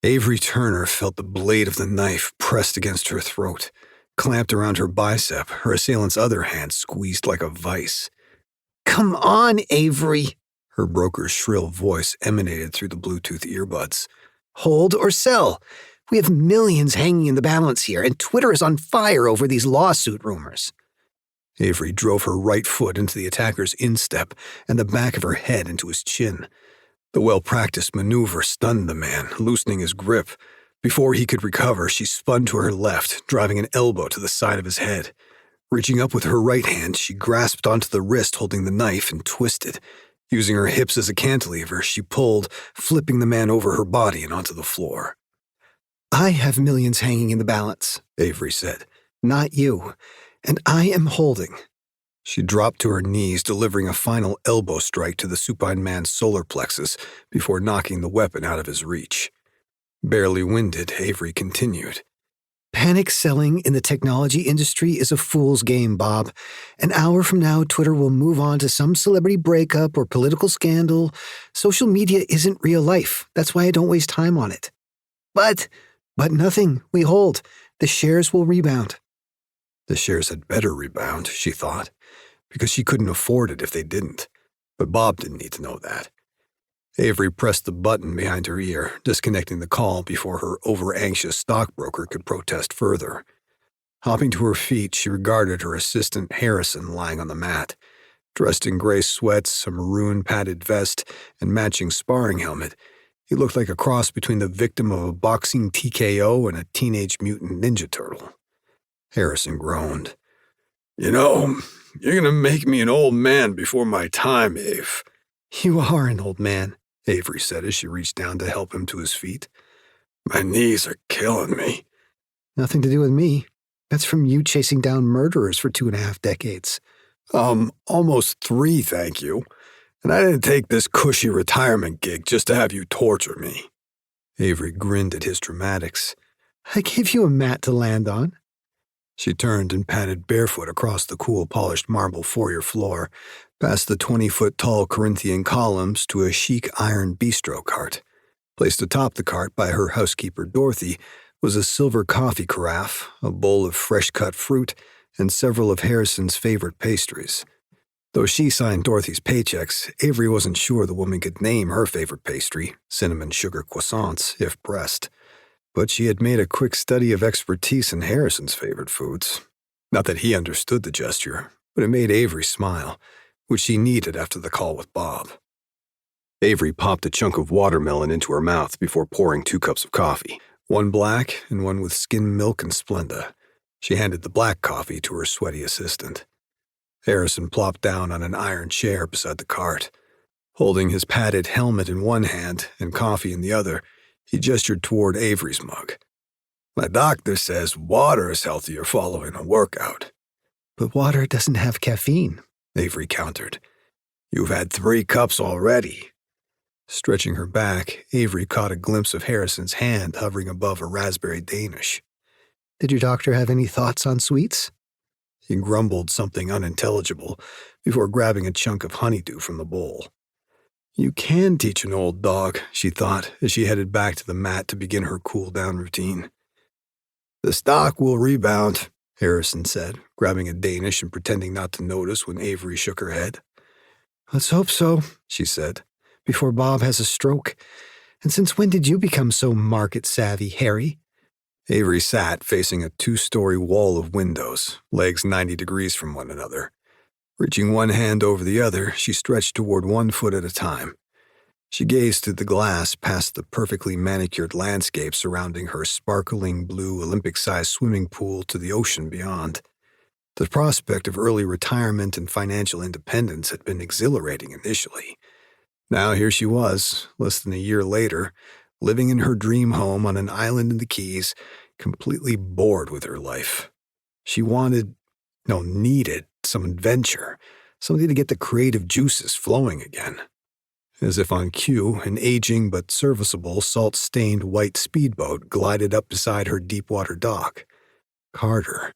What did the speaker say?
Avery Turner felt the blade of the knife pressed against her throat, clamped around her bicep, her assailant's other hand squeezed like a vice. "Come on, Avery!" Her broker's shrill voice emanated through the Bluetooth earbuds. "Hold or sell. We have millions hanging in the balance here, and Twitter is on fire over these lawsuit rumors." Avery drove her right foot into the attacker's instep and the back of her head into his chin. The well-practiced maneuver stunned the man, loosening his grip. Before he could recover, she spun to her left, driving an elbow to the side of his head. Reaching up with her right hand, she grasped onto the wrist holding the knife and twisted. Using her hips as a cantilever, she pulled, flipping the man over her body and onto the floor. "I have millions hanging in the balance," Avery said. "Not you. And I am holding." She dropped to her knees, delivering a final elbow strike to the supine man's solar plexus before knocking the weapon out of his reach. Barely winded, Avery continued. "Panic selling in the technology industry is a fool's game, Bob. An hour from now, Twitter will move on to some celebrity breakup or political scandal. Social media isn't real life. That's why I don't waste time on it. But nothing. We hold. The shares will rebound." The shares had better rebound, she thought, because she couldn't afford it if they didn't. But Bob didn't need to know that. Avery pressed the button behind her ear, disconnecting the call before her over-anxious stockbroker could protest further. Hopping to her feet, she regarded her assistant Harrison lying on the mat. Dressed in gray sweats, a maroon padded vest, and matching sparring helmet, he looked like a cross between the victim of a boxing TKO and a Teenage Mutant Ninja Turtle. Harrison groaned. "You're gonna make me an old man before my time, Ave." "You are an old man," Avery said as she reached down to help him to his feet. "My knees are killing me." "Nothing to do with me. That's from you chasing down murderers for 2.5 decades. Almost 3, thank you. And I didn't take this cushy retirement gig just to have you torture me." Avery grinned at his dramatics. "I gave you a mat to land on." She turned and padded barefoot across the cool polished marble foyer floor, past the 20-foot-tall Corinthian columns to a chic iron bistro cart. Placed atop the cart by her housekeeper Dorothy was a silver coffee carafe, a bowl of fresh-cut fruit, and several of Harrison's favorite pastries. Though she signed Dorothy's paychecks, Avery wasn't sure the woman could name her favorite pastry, cinnamon sugar croissants, if pressed. But she had made a quick study of expertise in Harrison's favorite foods. Not that he understood the gesture, but it made Avery smile, which she needed after the call with Bob. Avery popped a chunk of watermelon into her mouth before pouring 2 cups of coffee, one black and one with skim milk and Splenda. She handed the black coffee to her sweaty assistant. Harrison plopped down on an iron chair beside the cart. Holding his padded helmet in one hand and coffee in the other, he gestured toward Avery's mug. "My doctor says water is healthier following a workout." "But water doesn't have caffeine," Avery countered. "You've had 3 cups already." Stretching her back, Avery caught a glimpse of Harrison's hand hovering above a raspberry Danish. "Did your doctor have any thoughts on sweets?" He grumbled something unintelligible before grabbing a chunk of honeydew from the bowl. You can teach an old dog, she thought, as she headed back to the mat to begin her cool-down routine. "The stock will rebound," Harrison said, grabbing a Danish and pretending not to notice when Avery shook her head. "Let's hope so," she said, "before Bob has a stroke. And since when did you become so market-savvy, Harry?" Avery sat facing a 2-story wall of windows, legs 90 degrees from one another. Reaching one hand over the other, she stretched toward one foot at a time. She gazed through the glass past the perfectly manicured landscape surrounding her sparkling blue Olympic-sized swimming pool to the ocean beyond. The prospect of early retirement and financial independence had been exhilarating initially. Now here she was, less than a year later, living in her dream home on an island in the Keys, completely bored with her life. She needed some adventure, something to get the creative juices flowing again. As if on cue, an aging but serviceable salt-stained white speedboat glided up beside her deep-water dock. Carter.